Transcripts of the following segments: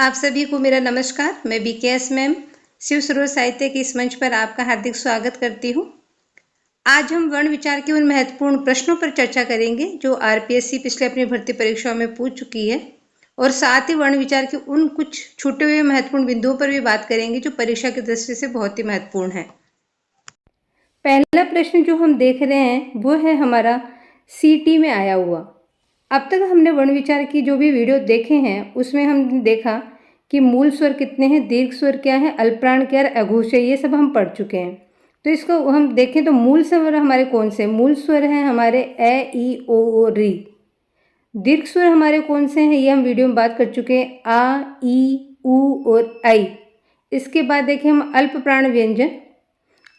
आप सभी को मेरा नमस्कार। मैं बीकेएस मैम शिव सरोवर साहित्य के इस मंच पर आपका हार्दिक स्वागत करती हूँ। आज हम वर्ण विचार के उन महत्वपूर्ण प्रश्नों पर चर्चा करेंगे जो आरपीएससी पिछले अपनी भर्ती परीक्षाओं में पूछ चुकी है, और साथ ही वर्ण विचार के उन कुछ छूटे हुए महत्वपूर्ण बिंदुओं पर भी बात करेंगे जो परीक्षा की दृष्टि से बहुत ही महत्वपूर्ण है। पहला प्रश्न जो हम देख रहे हैं वो है हमारा सीटी में आया हुआ। अब तक हमने वर्ण विचार की जो भी वीडियो देखे हैं उसमें हमने देखा कि मूल स्वर कितने हैं, दीर्घ स्वर क्या है, अल्पप्राण क्या है, अघोष है, ये सब हम पढ़ चुके हैं। तो इसको हम देखें तो मूल स्वर हमारे कौन से? मूल स्वर हैं हमारे ए, ई, ओ, री। दीर्घ स्वर हमारे कौन से हैं ये हम वीडियो में बात कर चुके हैं, आ, ई, उ और आई। इसके बाद देखें हम अल्पप्राण व्यंजन।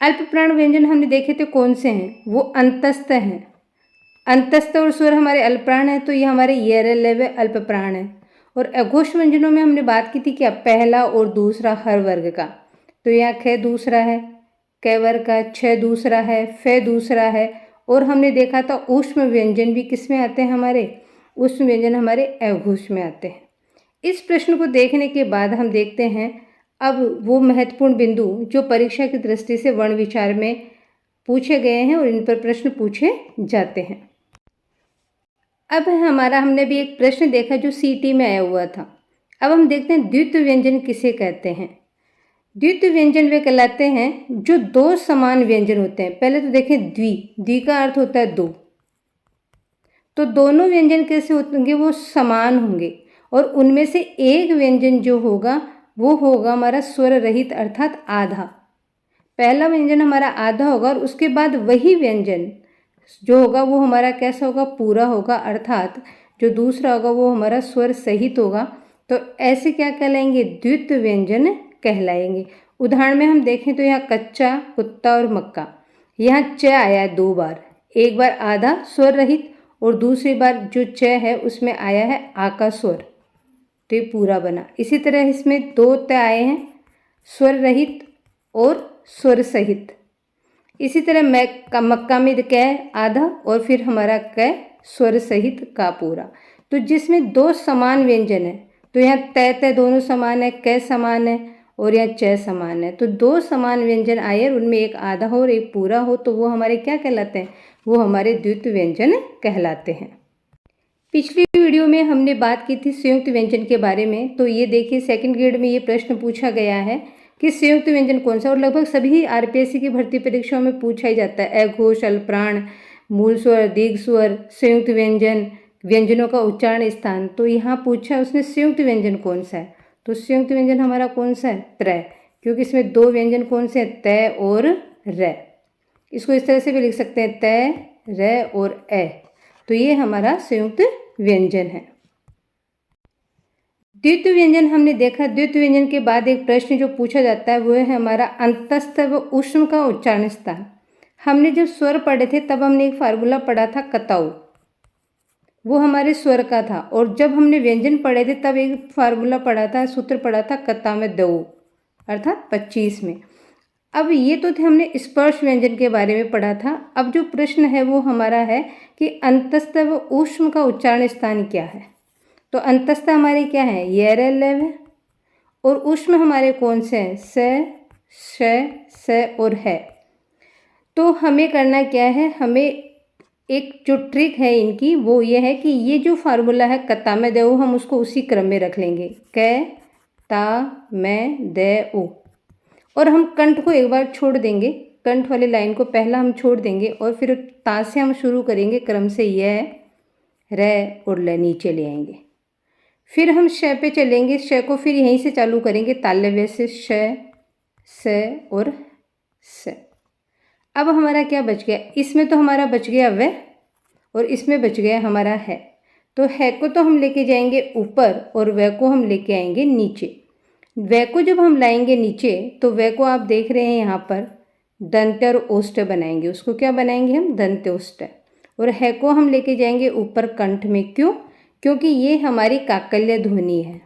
अल्पप्राण व्यंजन हमने देखे थे कौन से हैं, वो अंतस्थ हैं। अंतस्थ और स्वर हमारे अल्पप्राण है, तो ये हमारे येरलेवे अल्पप्राण है। और अघोष व्यंजनों में हमने बात की थी क्या, पहला और दूसरा हर वर्ग का। तो यहाँ ख दूसरा है, क वर्ग का, छ दूसरा है, फे दूसरा है। और हमने देखा था ऊष्म व्यंजन भी किस में आते हैं हमारे, ऊष्म व्यंजन हमारे अघोष में आते हैं। इस प्रश्न को देखने के बाद हम देखते हैं अब वो महत्वपूर्ण बिंदु जो परीक्षा की दृष्टि से वर्ण विचार में पूछे गए हैं और इन पर प्रश्न पूछे जाते हैं। अब हमने भी एक प्रश्न देखा जो सीटी में आया हुआ था। अब हम देखते हैं द्वित्व व्यंजन किसे कहते हैं। द्वित्व व्यंजन वे कहलाते हैं जो दो समान व्यंजन होते हैं। पहले तो देखें द्वि का अर्थ होता है दो, तो दोनों व्यंजन कैसे होंगे, वो समान होंगे। और उनमें से एक व्यंजन जो होगा वो होगा हमारा स्वर रहित अर्थात आधा। पहला व्यंजन हमारा आधा होगा और उसके बाद वही व्यंजन जो होगा वो हमारा कैसा होगा, पूरा होगा। अर्थात जो दूसरा होगा वो हमारा स्वर सहित होगा। तो ऐसे क्या कहलाएंगे, द्वित्व व्यंजन कहलाएंगे। उदाहरण में हम देखें तो यहाँ कच्चा, कुत्ता और मक्का। यहाँ च आया है दो बार, एक बार आधा स्वर रहित और दूसरी बार जो च है उसमें आया है आ का स्वर, तो ये पूरा बना। इसी तरह इसमें दो त आए हैं, स्वर रहित और स्वर सहित। इसी तरह मक्का में क आधा और फिर हमारा क स्वर सहित का पूरा। तो जिसमें दो समान व्यंजन है, तो यहाँ त दोनों समान है, क समान है और यहाँ च समान है। तो दो समान व्यंजन आए और उनमें एक आधा हो और एक पूरा हो, तो वो हमारे क्या कहलाते हैं, वो हमारे द्वित्व व्यंजन कहलाते हैं। पिछली वीडियो में हमने बात की थी संयुक्त व्यंजन के बारे में। तो ये देखिए सेकंड ग्रेड में ये प्रश्न पूछा गया है कि संयुक्त व्यंजन कौन सा, और लगभग सभी आरपीएससी की भर्ती परीक्षाओं में पूछा ही जाता है। अघोष, अल्पप्राण, मूल स्वर, दीर्घ स्वर, संयुक्त व्यंजन, व्यंजनों का उच्चारण स्थान। तो यहाँ पूछा उसने संयुक्त व्यंजन कौन सा है, तो संयुक्त व्यंजन हमारा कौन सा है, त्र, क्योंकि इसमें दो व्यंजन कौन से हैं, त और र। इसको इस तरह से भी लिख सकते हैं, त, र और ए। तो ये हमारा संयुक्त व्यंजन है। द्वित्व व्यंजन हमने देखा। द्वित्व व्यंजन के बाद एक प्रश्न जो पूछा जाता है वो है हमारा अंतस्थ व ऊष्म का उच्चारण स्थान। हमने जब स्वर पढ़े थे तब हमने एक फार्मूला पढ़ा था कताऊ, वो हमारे स्वर का था। और जब हमने व्यंजन पढ़े थे तब एक फार्मूला पढ़ा था, सूत्र पढ़ा था कता में दो, अर्थात 25 में। अब ये तो थे हमने स्पर्श व्यंजन के बारे में पढ़ा था। अब जो प्रश्न है वो हमारा है कि अंतस्थ व ऊष्म का उच्चारण स्थान क्या है। तो अंतस्थ हमारे क्या है, येरलेव है, और ऊष्म हमारे कौन से हैं, स, श, स और है। तो हमें करना क्या है, हमें एक जो ट्रिक है इनकी वो ये है कि ये जो फार्मूला है कता में दे, हम उसको उसी क्रम में रख लेंगे, क, ता, में, दे, ओ। और हम कंठ को एक बार छोड़ देंगे, कंठ वाली लाइन को पहला हम छोड़ देंगे और फिर ता से हम शुरू करेंगे क्रम से, य, र और ल नीचे ले आएंगे। फिर हम श पे चलेंगे, श को फिर यहीं से चालू करेंगे तालव्य से, श, स और स। अब हमारा क्या बच गया, इसमें तो हमारा बच गया व और इसमें बच गया हमारा है। तो है को तो हम लेके जाएंगे ऊपर और व को हम लेके आएंगे नीचे। व को जब हम लाएंगे नीचे तो व को आप देख रहे हैं यहाँ पर दंत और ओष्ठ बनाएंगे, उसको क्या बनाएंगे हम, दंत ओष्ठ। और है को हम लेके जाएंगे ऊपर कंठ में, क्यों, क्योंकि ये हमारी काकल्य ध्वनि है।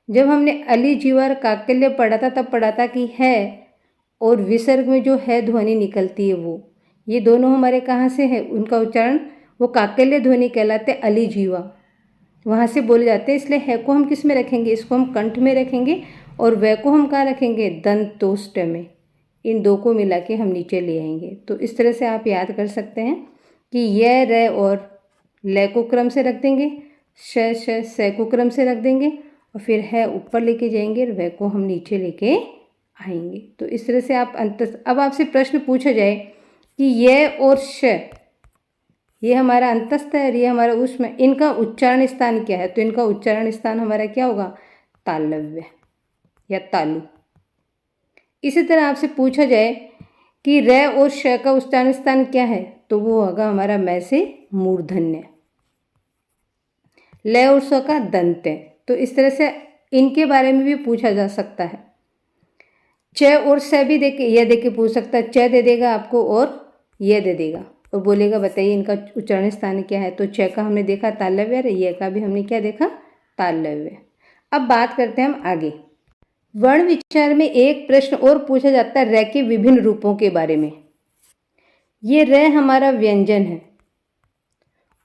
जब हमने अली जीवर काकल्य पढ़ा था तब पढ़ा था कि है और विसर्ग में जो है ध्वनि निकलती है वो, ये दोनों हमारे कहाँ से है, उनका उच्चारण वो काकल्य ध्वनि कहलाते अली जीवा। वहाँ से बोले जाते हैं, इसलिए है को हम किस में रखेंगे, इसको हम कंठ में रखेंगे और वह को हम कहाँ रखेंगे, दंतोष्ठ में। इन दो को मिला के हम नीचे ले आएंगे। तो इस तरह से आप याद कर सकते हैं कि य र और ल को क्रम से रख देंगे, श को क्रम से रख देंगे और फिर है ऊपर लेके जाएंगे और वह को हम नीचे लेके आएंगे। तो इस तरह से आप अब आपसे प्रश्न पूछा जाए कि य और श, ये हमारा अंतस्थ है और ये हमारा ऊष्म है, इनका उच्चारण स्थान क्या है, तो इनका उच्चारण स्थान हमारा क्या होगा, तालव्य या तालु। इसी तरह आपसे पूछा जाए कि र और श का उच्चारण स्थान क्या है, तो वो होगा हमारा मैं से मूर्धन्य। ल और स का दंत है। तो इस तरह से इनके बारे में भी पूछा जा सकता है। च और स भी देके यह देके पूछ सकता है, च दे देगा आपको और यह दे देगा और बोलेगा बताइए इनका उच्चारण स्थान क्या है। तो च का हमने देखा तालव्य और य का भी हमने क्या देखा, तालव्य। अब बात करते हैं हम आगे। वर्ण विचार में एक प्रश्न और पूछा जाता है र के विभिन्न रूपों के बारे में। ये र हमारा व्यंजन है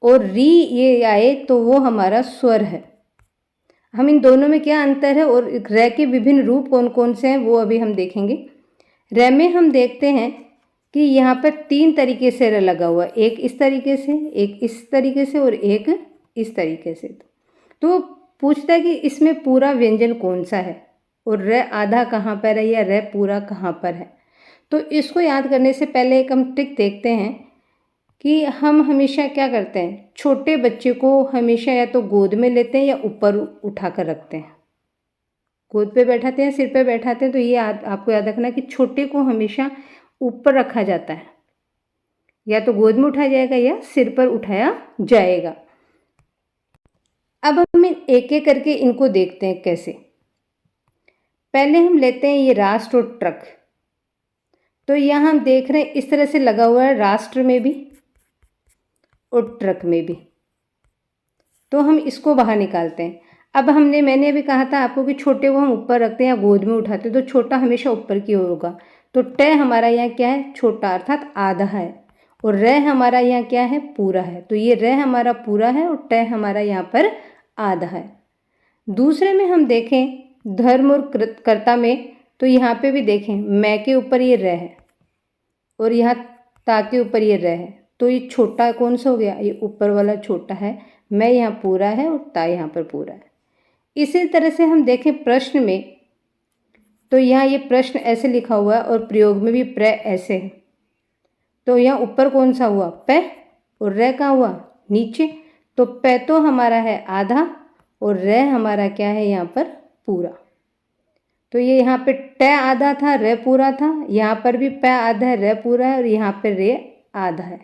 और री ये आए तो वो हमारा स्वर है। हम इन दोनों में क्या अंतर है और र के विभिन्न रूप कौन कौन से हैं वो अभी हम देखेंगे। र में हम देखते हैं कि यहाँ पर 3 तरीके से र लगा हुआ है, एक इस तरीके से, एक इस तरीके से और एक इस तरीके से। तो पूछता है कि इसमें पूरा व्यंजन कौन सा है और र आधा कहाँ पर है या र पूरा कहाँ पर है। तो इसको याद करने से पहले एक हम ट्रिक देखते हैं कि हम हमेशा क्या करते हैं, छोटे बच्चे को हमेशा या तो गोद में लेते हैं या ऊपर उठा कर रखते हैं। गोद पे बैठाते हैं, सिर पे बैठाते हैं, तो ये आपको याद रखना कि छोटे को हमेशा ऊपर रखा जाता है, या तो गोद में उठाया जाएगा या सिर पर उठाया जाएगा। अब हम एक एक करके इनको देखते हैं कैसे। पहले हम लेते हैं ये राष्ट्र और ट्रक। तो यहाँ हम देख रहे हैं इस तरह से लगा हुआ है, राष्ट्र में भी और ट्रक में भी। तो हम इसको बाहर निकालते हैं। अब मैंने अभी कहा था आपको कि छोटे को हम ऊपर रखते हैं या गोद में उठाते हैं, तो छोटा हमेशा ऊपर की ओर होगा। तो ट हमारा यहाँ क्या है, छोटा अर्थात आधा है, और र हमारा यहाँ क्या है, पूरा है। तो ये र हमारा पूरा है और ट हमारा यहाँ पर आधा है। दूसरे में हम देखें धर्म और कर्ता में, तो यहाँ पे भी देखें मैं के ऊपर ये र है और यहाँ ता के ऊपर ये र है। तो ये छोटा कौन सा हो गया, ये ऊपर वाला छोटा है, मैं यहाँ पूरा है और ता यहाँ पर पूरा है। इसी तरह से हम देखें प्रश्न में, तो यहाँ ये प्रश्न ऐसे लिखा हुआ है और प्रयोग में भी प्र ऐसे है। तो यहाँ ऊपर कौन सा हुआ, प, और र कहाँ हुआ, नीचे। तो प तो हमारा है आधा और र हमारा क्या है यहाँ पर, पूरा। तो ये यहाँ पे ट आधा था, र पूरा था, यहाँ पर भी प आधा है, र पूरा है, और यहाँ पर र आधा है।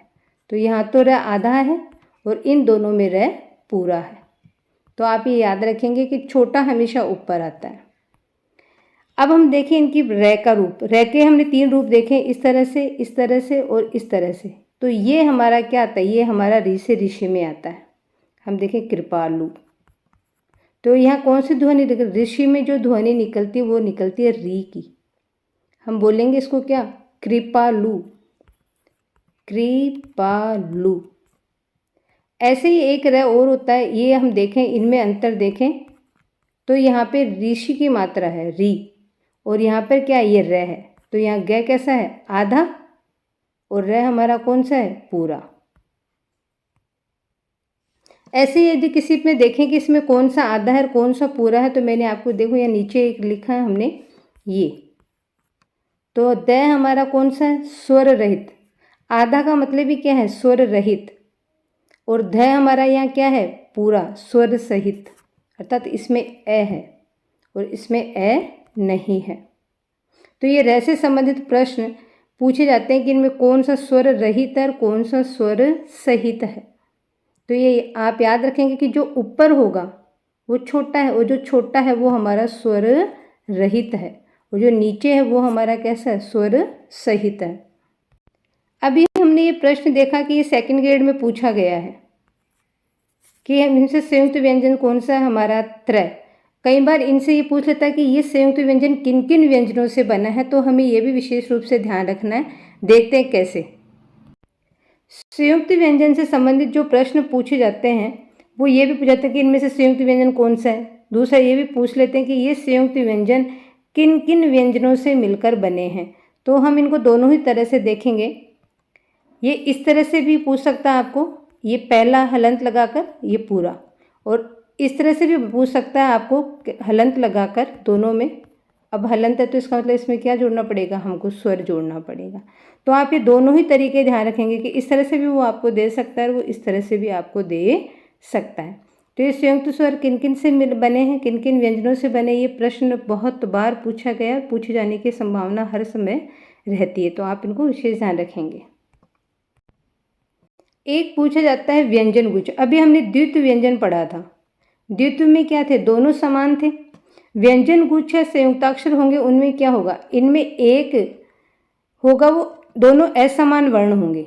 तो यहाँ तो र आधा है और इन दोनों में र पूरा है। तो आप ये याद रखेंगे कि छोटा हमेशा ऊपर आता है। अब हम देखें इनकी र का रूप। र के हमने 3 रूप देखे, इस तरह से, इस तरह से और इस तरह से। तो ये हमारा क्या आता है, ये हमारा ऋ से ऋषि में आता है। हम देखें कृपालु। तो यहाँ कौन सी ध्वनि निकल, ऋषि में जो ध्वनि निकलती है वो निकलती है री की। हम बोलेंगे इसको क्या, कृपालु, कृपालु। ऐसे ही एक र और होता है, ये हम देखें, इनमें अंतर देखें तो यहाँ पे ऋषि की मात्रा है री, और यहाँ पर क्या ये र है। तो यहाँ ग कैसा है, आधा, और र हमारा कौन सा है, पूरा। ऐसे यदि किसी में देखें कि इसमें कौन सा आधा है और कौन सा पूरा है, तो मैंने आपको देखो यहाँ नीचे एक लिखा है हमने ये। तो द हमारा कौन सा है, स्वर रहित। आधा का मतलब ही क्या है, स्वर रहित। और ध हमारा यहाँ क्या है, पूरा स्वर सहित, अर्थात इसमें ए है और इसमें ए नहीं है। तो ये र से संबंधित प्रश्न पूछे जाते हैं कि इनमें कौन सा स्वर रहित है और कौन सा स्वर सहित है। तो ये आप याद रखेंगे कि जो ऊपर होगा वो छोटा है, और जो छोटा है वो हमारा स्वर रहित है, और जो नीचे है वो हमारा कैसा है, स्वर सहित है। अभी हमने ये प्रश्न देखा कि ये 2nd ग्रेड में पूछा गया है कि इनसे संयुक्त व्यंजन कौन सा है, हमारा त्र। कई बार इनसे ये पूछ लेता है कि ये संयुक्त व्यंजन किन किन व्यंजनों से बना है, तो हमें ये भी विशेष रूप से ध्यान रखना है। देखते हैं कैसे। संयुक्त व्यंजन से संबंधित जो प्रश्न पूछे जाते हैं वो ये भी पूछ जाते हैं कि इनमें से संयुक्त व्यंजन कौन सा है। दूसरा ये भी पूछ लेते हैं कि ये संयुक्त व्यंजन किन किन व्यंजनों से मिलकर बने हैं। तो हम इनको दोनों ही तरह से देखेंगे। ये इस तरह से भी पूछ सकता है आपको, ये पहला हलंत लगाकर ये पूरा, और इस तरह से भी पूछ सकता है आपको हलंत लगाकर दोनों में। अब हलंत है तो इसका मतलब इसमें क्या जोड़ना पड़ेगा, हमको स्वर जोड़ना पड़ेगा। तो आप ये दोनों ही तरीके ध्यान रखेंगे कि इस तरह से भी वो आपको दे सकता है और वो इस तरह से भी आपको दे सकता है। तो ये संयुक्त स्वर किन किन से बने हैं, किन किन व्यंजनों से बने, ये प्रश्न बहुत बार पूछा गया है, पूछे जाने की संभावना हर समय रहती है, तो आप इनको विशेष ध्यान रखेंगे। एक पूछा जाता है व्यंजन गुच्छ। अभी हमने द्वित्व व्यंजन पढ़ा था। द्वित्व में क्या थे, दोनों समान थे। व्यंजन गुच्छ या संयुक्ताक्षर होंगे, उनमें क्या होगा, इनमें एक होगा वो दोनों असमान वर्ण होंगे।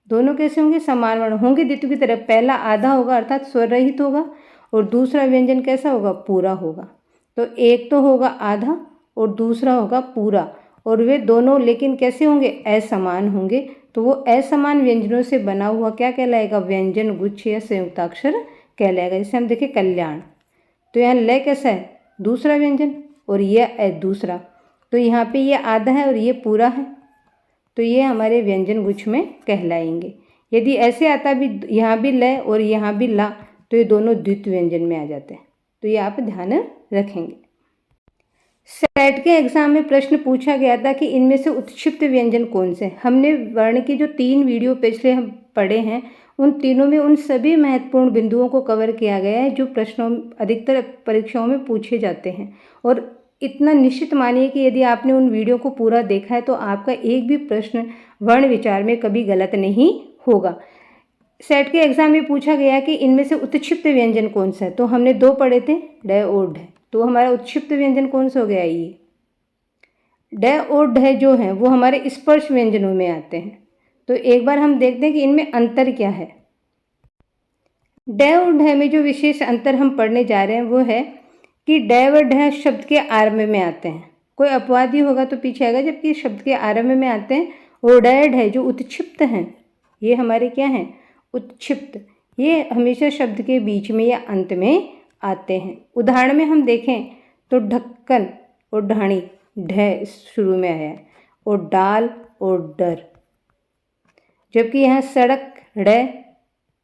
दोनों कैसे होंगे, समान वर्ण होंगे द्वित्व की तरह। पहला आधा होगा अर्थात स्वर रहित होगा, और दूसरा व्यंजन कैसा होगा, पूरा होगा। तो एक तो होगा आधा और दूसरा होगा पूरा, और वे दोनों लेकिन कैसे होंगे, असमान होंगे। तो वो असमान व्यंजनों से बना हुआ क्या कहलाएगा, व्यंजन गुच्छ या संयुक्ताक्षर कहलाएगा। जैसे हम देखें कल्याण, तो यहाँ ल कैसा है, दूसरा व्यंजन, और ये दूसरा, तो यहाँ पे ये आधा है और ये पूरा है, तो ये हमारे व्यंजन गुच्छ में कहलाएंगे। यदि ऐसे आता भी, यहाँ भी ल और यहाँ भी ला, तो ये दोनों द्वित्व व्यंजन में आ जाते हैं। तो ये आप ध्यान रखेंगे। सेट के एग्जाम में प्रश्न पूछा गया था कि इनमें से उत्क्षिप्त व्यंजन कौन से। हमने वर्ण के जो 3 वीडियो पिछले हम पढ़े हैं, उन तीनों में उन सभी महत्वपूर्ण बिंदुओं को कवर किया गया है जो प्रश्नों अधिकतर परीक्षाओं में पूछे जाते हैं। और इतना निश्चित मानिए कि यदि आपने उन वीडियो को पूरा देखा है तो आपका एक भी प्रश्न वर्ण विचार में कभी गलत नहीं होगा। सेट के एग्जाम में पूछा गया कि इनमें से उत्क्षिप्त व्यंजन कौन सा है, तो हमने 2 पढ़े थे, ड और ढ। तो हमारा उत्क्षिप्त व्यंजन कौन सा हो गया, ये ड और ढ जो हैं वो हमारे स्पर्श व्यंजनों में आते हैं। तो एक बार हम देखते हैं कि इनमें अंतर क्या है। ड और ढ में जो विशेष अंतर हम पढ़ने जा रहे हैं वो है कि ड व ढ शब्द के आरंभ में आते हैं, कोई अपवादी होगा तो पीछे आएगा, जबकि शब्द के आरंभ में आते हैं। और ड ढ जो उत्क्षिप्त हैं, ये हमारे क्या हैं, उत्क्षिप्त, ये हमेशा शब्द के बीच में या अंत में आते हैं। उदाहरण में हम देखें तो ढक्कन और ढाणी ढ शुरू में आया है, और डाल और डर, जबकि यहाँ सड़क ड़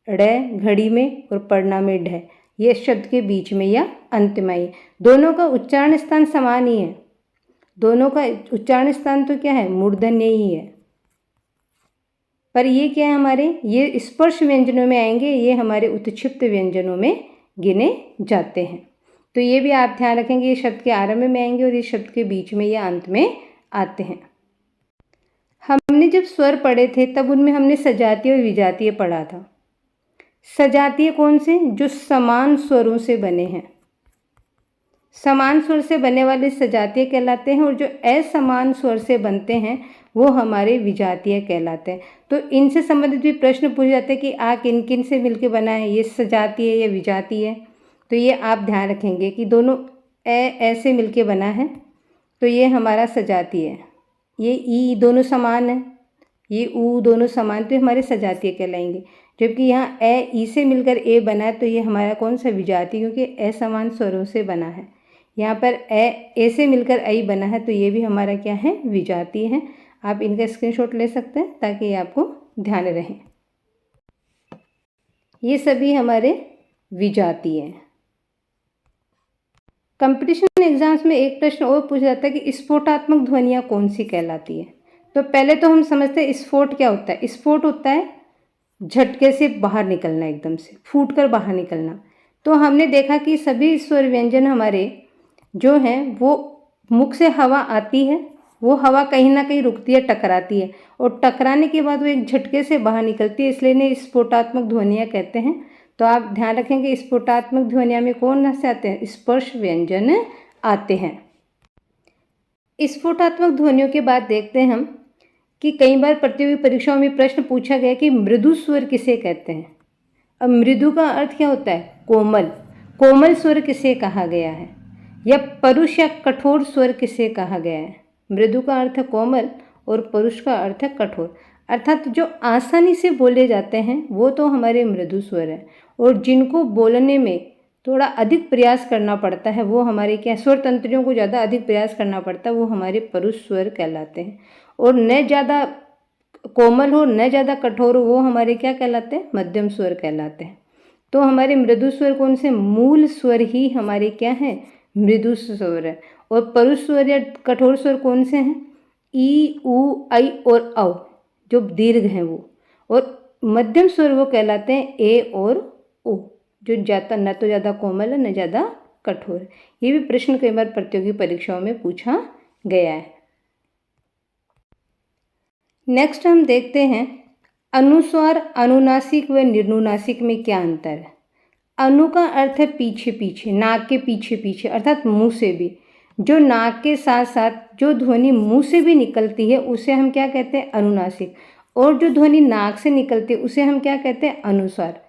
घड़ी में और पढ़ना में ढ, ये शब्द के बीच में या अंत में आई। दोनों का उच्चारण स्थान समान ही है, दोनों का उच्चारण स्थान तो क्या है, मूर्धन्य ही है। पर ये क्या है, हमारे ये स्पर्श व्यंजनों में आएंगे, ये हमारे उत्क्षिप्त व्यंजनों में गिने जाते हैं। तो ये भी आप ध्यान रखेंगे, ये शब्द के आरंभ में आएंगे और ये शब्द के बीच में या अंत में आते हैं। हमने जब स्वर पढ़े थे तब उनमें हमने सजातीय और विजातीय पढ़ा था। सजातीय कौन से, जो समान स्वरों से बने हैं, समान स्वर से बने वाले सजातीय कहलाते हैं, और जो असमान स्वर से बनते हैं वो हमारे विजातीय कहलाते हैं। तो इनसे संबंधित भी प्रश्न पूछे जाते हैं कि आ किन किन से मिलकर बना है, ये सजातीय या विजातीय है। तो ये आप ध्यान रखेंगे कि दोनों ऐसे मिलके बना है, तो ये हमारा सजातीय है। ये ई दोनों समान है, ये ऊ दोनों समान, तो हमारे सजातीय कहलाएंगे। जबकि यहाँ ई से मिलकर ए बना है, तो ये हमारा कौन सा, विजातीय, क्योंकि असमान स्वरों से बना है। यहाँ पर ए से मिलकर आई बना है, तो ये भी हमारा क्या है, विजातीय है। आप इनका स्क्रीनशॉट ले सकते हैं ताकि ये आपको ध्यान रहे। ये सभी हमारे विजातीय हैं। कंपटीशन एग्जाम्स में एक प्रश्न और पूछा जाता है कि स्फोटात्मक ध्वनियाँ कौन सी कहलाती है। तो पहले तो हम समझते हैं स्फोट क्या होता है। स्फोट होता है झटके से बाहर निकलना, एकदम से फूट कर बाहर निकलना। तो हमने देखा कि सभी स्वर व्यंजन हमारे जो हैं वो मुख से हवा आती है, वो हवा कहीं ना कहीं रुकती है, टकराती है, और टकराने के बाद वो एक झटके से बाहर निकलती है, इसलिए इन्हें स्फोटात्मक ध्वनियाँ कहते हैं। तो आप ध्यान रखेंगे स्फोटात्मक ध्वनियाँ में कौन से आते हैं, स्पर्श व्यंजन आते हैं। स्फोटात्मक ध्वनियों के बाद देखते हैं हम कि कई बार प्रतियोगी परीक्षाओं में प्रश्न पूछा गया कि मृदु स्वर किसे कहते हैं। अब मृदु का अर्थ क्या होता है, कोमल, कोमल स्वर किसे कहा गया है, या परुष या कठोर स्वर किसे कहा गया है। मृदु का अर्थ है कोमल और परुष का अर्थ है कठोर। अर्थात जो आसानी से बोले जाते हैं वो तो हमारे मृदु स्वर हैं, और जिनको बोलने में थोड़ा अधिक प्रयास करना पड़ता है वो हमारे क्या, स्वर तंत्रियों को ज़्यादा अधिक प्रयास करना पड़ता है, वो हमारे परुष स्वर कहलाते हैं। और न ज़्यादा कोमल हो न ज़्यादा कठोर हो वो हमारे क्या कहलाते हैं, मध्यम स्वर कहलाते हैं। तो हमारे मृदु स्वर कौन से, मूल स्वर ही हमारे क्या हैं, मृदु स्वर है। और परुष स्वर या कठोर स्वर कौन से हैं, ई, उ, ऐ और औ, जो दीर्घ हैं वो। और मध्यम स्वर वो कहलाते हैं ए और ओ, जो ज़्यादा न तो ज़्यादा कोमल है न ज़्यादा कठोर है। ये भी प्रश्न कई बार प्रतियोगी परीक्षाओं में पूछा गया है। नेक्स्ट हम देखते हैं अनुस्वार अनुनासिक व निर्नुनासिक में क्या अंतर है। अनु का अर्थ है पीछे पीछे, नाक के पीछे पीछे, अर्थात मुंह से भी। जो नाक के साथ साथ जो ध्वनि मुंह से भी निकलती है उसे हम क्या कहते हैं, अनुनासिक। और जो ध्वनि नाक से निकलती है उसे हम क्या कहते हैं, अनुस्वार।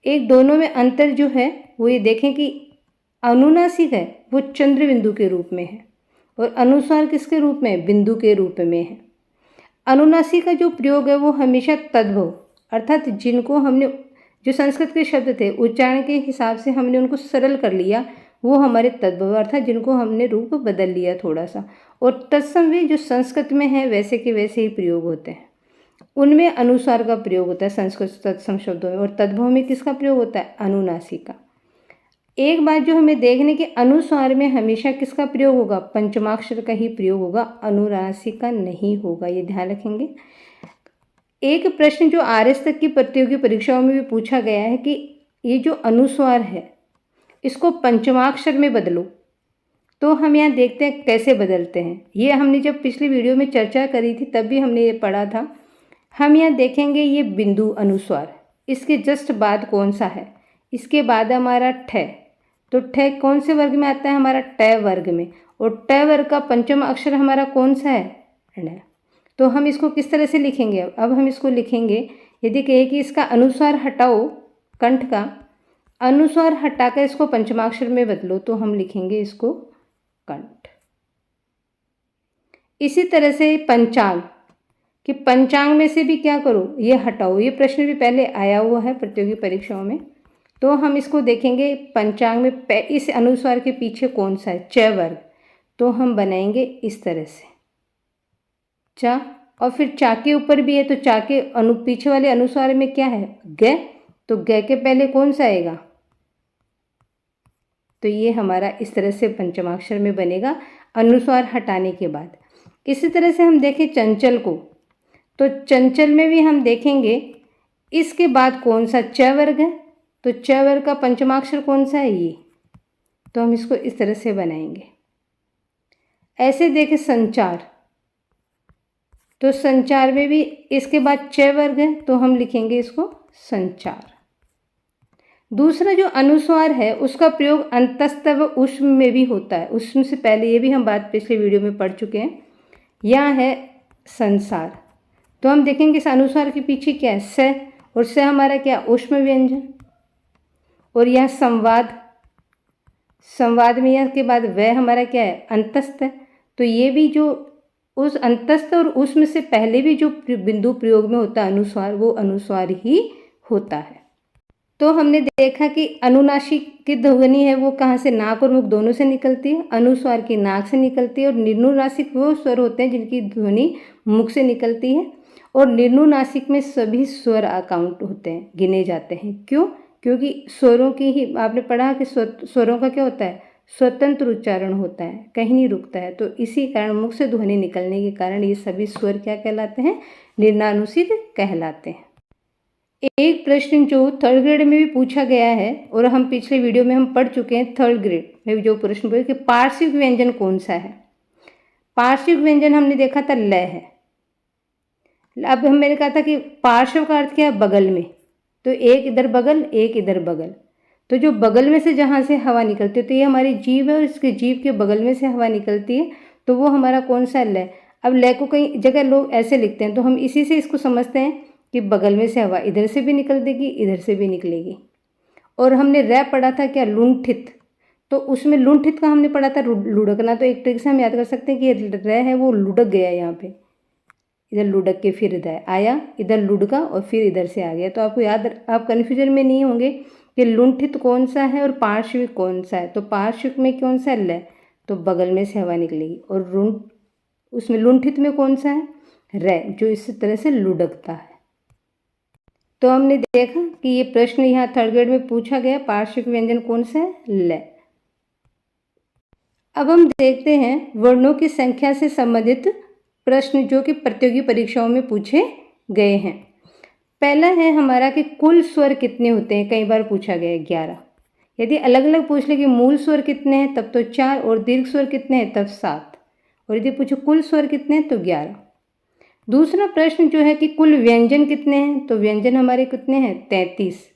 एक दोनों में अंतर जो है वो ये देखें कि अनुनासिक है वो चंद्र बिंदु के रूप में है, और अनुस्वार किसके रूप में, बिंदु के रूप में है। अनुनासिक का जो प्रयोग है वो हमेशा तद्भव, अर्थात जिनको हमने, जो संस्कृत के शब्द थे उच्चारण के हिसाब से हमने उनको सरल कर लिया, वो हमारे तद्भव, अर्थात जिनको हमने रूप बदल लिया थोड़ा सा। और तत्सम जो संस्कृत में है वैसे के वैसे ही प्रयोग होते हैं, उनमें अनुस्वार का प्रयोग होता है संस्कृत तत्सम शब्दों में। और तद्भव में किसका प्रयोग होता है, अनुनासिक का। एक बात जो हमें देखने के, अनुस्वार में हमेशा किसका प्रयोग होगा, पंचमाक्षर का ही प्रयोग होगा, अनुनासिक का नहीं होगा, ये ध्यान रखेंगे। एक प्रश्न जो आरएस तक की प्रतियोगी परीक्षाओं में भी पूछा गया है कि ये जो अनुस्वार है इसको पंचमाक्षर में बदलो, तो हम यहाँ देखते हैं कैसे बदलते हैं। ये हमने जब पिछली वीडियो में चर्चा करी थी तब भी हमने ये पढ़ा था। हम यहाँ देखेंगे ये बिंदु अनुस्वार, इसके जस्ट बाद कौन सा है, इसके बाद हमारा ठ। तो ठ कौन से वर्ग में आता है, हमारा ट वर्ग में। और ट वर्ग का पंचम अक्षर हमारा कौन सा है, ण। तो हम इसको किस तरह से लिखेंगे, अब हम इसको लिखेंगे, यदि कहे कि इसका अनुस्वार हटाओ, कंठ का अनुस्वार हटाकर इसको पंचमाक्षर में बदलो, तो हम लिखेंगे इसको कंठ। इसी तरह से पंचांग, कि पंचांग में से भी क्या करो, ये हटाओ। ये प्रश्न भी पहले आया हुआ है प्रतियोगी परीक्षाओं में। तो हम इसको देखेंगे पंचांग में इस अनुस्वार के पीछे कौन सा है, च वर्ग। तो हम बनाएंगे इस तरह से चा, और फिर चा के ऊपर भी है, तो चा के पीछे वाले अनुस्वार में क्या है, ग। तो ग के पहले कौन सा आएगा, तो ये हमारा इस तरह से पंचमाक्षर में बनेगा अनुस्वार हटाने के बाद। इसी तरह से हम देखें चंचल को, तो चंचल में भी हम देखेंगे इसके बाद कौन सा, च वर्ग है। तो च वर्ग का पंचमाक्षर कौन सा है, ये। तो हम इसको इस तरह से बनाएंगे। ऐसे देखें संचार, तो संचार में भी इसके बाद च वर्ग है, तो हम लिखेंगे इसको संचार। दूसरा जो अनुस्वार है उसका प्रयोग अंतस्थ व उष्म में भी होता है। उष्म से पहले ये भी हम बात पिछले वीडियो में पढ़ चुके हैं। यहाँ है संसार, तो हम देखेंगे इस अनुस्वार के पीछे क्या है, स। और स हमारा क्या, उष्म व्यंजन। और यह संवाद, संवाद में यह के बाद वह हमारा क्या है, अंतस्थ है। तो ये भी जो उस अंतस्थ और उष्म से पहले भी जो बिंदु प्रयोग में होता है अनुस्वार, वो अनुस्वार ही होता है। तो हमने देखा कि अनुनासिक की ध्वनि है वो कहाँ से, नाक और मुख दोनों से निकलती है। अनुस्वार की नाक से निकलती है। और निर्नुनासिक वो स्वर होते हैं जिनकी ध्वनि मुख से निकलती है। और निर्नुनासिक में सभी स्वर अकाउंट होते हैं, गिने जाते हैं। क्यों, क्योंकि स्वरों की ही आपने पढ़ा कि स्वरों का क्या होता है, स्वतंत्र उच्चारण होता है, कहीं नहीं रुकता है। तो इसी कारण मुख से ध्वनि निकलने के कारण ये सभी स्वर क्या कहलाते हैं, निर्नानुसिक कहलाते हैं। एक प्रश्न जो थर्ड ग्रेड में भी पूछा गया है और हम पिछले वीडियो में हम पढ़ चुके हैं, थर्ड ग्रेड में जो प्रश्न पूछा कि पार्श्विक व्यंजन कौन सा है। पार्श्विक व्यंजन हमने देखा था ल है। अब मैंने कहा था कि पार्श्व का अर्थ क्या है, बगल में। तो एक इधर बगल, एक इधर बगल। तो जो बगल में से जहाँ से हवा निकलती है, तो ये हमारी जीभ है और इसके जीभ के बगल में से हवा निकलती है, तो वो हमारा कौन सा ल। अब ल को कई जगह लोग ऐसे लिखते हैं, तो हम इसी से इसको समझते हैं कि बगल में से हवा इधर से भी निकल देगी, इधर से भी निकलेगी। और हमने र पढ़ा था क्या, लुंठित। तो उसमें लुंठित का हमने पढ़ा था लुढ़कना। तो एक ट्रिक से हम याद कर सकते हैं कि र है वो लुढ़क गया यहाँ पे, इधर लुढ़क के फिर इधर आया, इधर लुढ़का और फिर इधर से आ गया। तो आपको याद, आप कन्फ्यूजन में नहीं होंगे कि लुंठित कौन सा है और पार्श्विक कौन सा है। तो पार्श्विक में कौन सा ल, तो बगल में से हवा निकलेगी, और उसमें लुंठित में कौन सा है, र, जो इस तरह से लुढ़कता है। तो हमने देखा कि ये प्रश्न यहाँ थर्ड ग्रेड में पूछा गया, पार्श्विक व्यंजन कौन सा है, ल। अब हम देखते हैं वर्णों की संख्या से संबंधित प्रश्न जो कि प्रतियोगी परीक्षाओं में पूछे गए हैं। पहला है हमारा कि कुल स्वर कितने होते हैं, कई बार पूछा गया है 11। यदि अलग अलग पूछ ले कि मूल स्वर कितने हैं तब तो 4, और दीर्घ स्वर कितने हैं तब 7, और यदि पूछो कुल स्वर कितने हैं तो 11। दूसरा प्रश्न जो है कि कुल व्यंजन कितने हैं, तो व्यंजन हमारे कितने हैं, 33।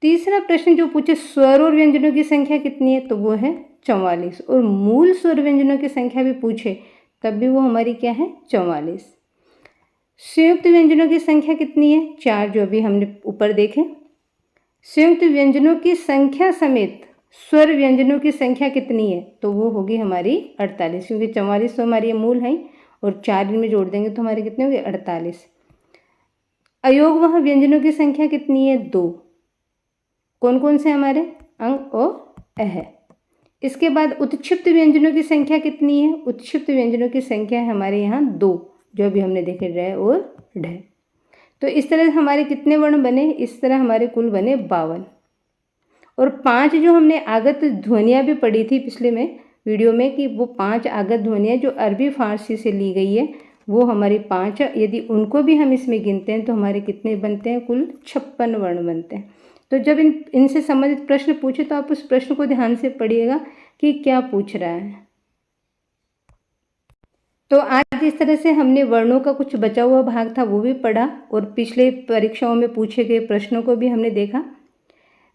तीसरा प्रश्न जो पूछे स्वर और व्यंजनों की संख्या कितनी है, तो वो है 44, और मूल स्वर व्यंजनों की संख्या भी पूछे तब भी वो हमारी क्या है, 44। संयुक्त व्यंजनों की संख्या कितनी है, 4, जो अभी हमने ऊपर देखे। संयुक्त व्यंजनों की संख्या समेत स्वर व्यंजनों की संख्या कितनी है, तो वो होगी हमारी 48, क्योंकि 44 तो हमारी मूल है और 4 इनमें जोड़ देंगे तो हमारे कितने होंगे, 48। अयोगवाह व्यंजनों की संख्या कितनी है, 2। कौन कौन से हमारे, अंग और अह। इसके बाद उत्क्षिप्त व्यंजनों की संख्या कितनी है, उत्क्षिप्त व्यंजनों की संख्या है हमारे यहाँ 2, जो अभी हमने देखे, र और ढ। तो इस तरह हमारे कितने वर्ण बने, इस तरह हमारे कुल बने 52। और 5 जो हमने आगत ध्वनियाँ भी पढ़ी थी पिछले में वीडियो में, कि वो 5 आगत ध्वनियाँ जो अरबी फारसी से ली गई है, वो हमारी 5, यदि उनको भी हम इसमें गिनते हैं तो हमारे कितने बनते हैं, कुल 56 वर्ण बनते हैं। तो जब इनसे संबंधित प्रश्न पूछे तो आप उस प्रश्न को ध्यान से पढ़िएगा कि क्या पूछ रहा है। तो आज इस तरह से हमने वर्णों का कुछ बचा हुआ भाग था वो भी पढ़ा, और पिछले परीक्षाओं में पूछे गए प्रश्नों को भी हमने देखा।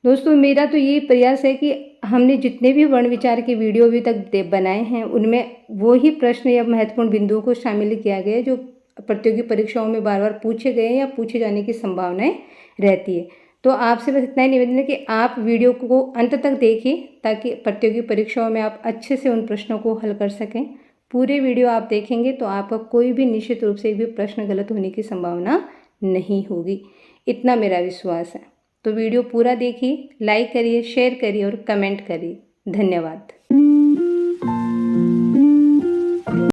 दोस्तों, मेरा तो ये प्रयास है कि हमने जितने भी वर्ण विचार के वीडियो अभी तक बनाए हैं उनमें वो ही प्रश्न या महत्वपूर्ण बिंदुओं को शामिल किया गया है जो प्रतियोगी परीक्षाओं में बार बार पूछे गए या पूछे जाने की संभावनाएं रहती है। तो आपसे बस इतना ही निवेदन है कि आप वीडियो को अंत तक देखिए ताकि प्रतियोगी परीक्षाओं में आप अच्छे से उन प्रश्नों को हल कर सकें। पूरे वीडियो आप देखेंगे तो आपका कोई भी निश्चित रूप से भी प्रश्न गलत होने की संभावना नहीं होगी, इतना मेरा विश्वास है। तो वीडियो पूरा देखिए, लाइक करिए, शेयर करिए और कमेंट करिए। धन्यवाद।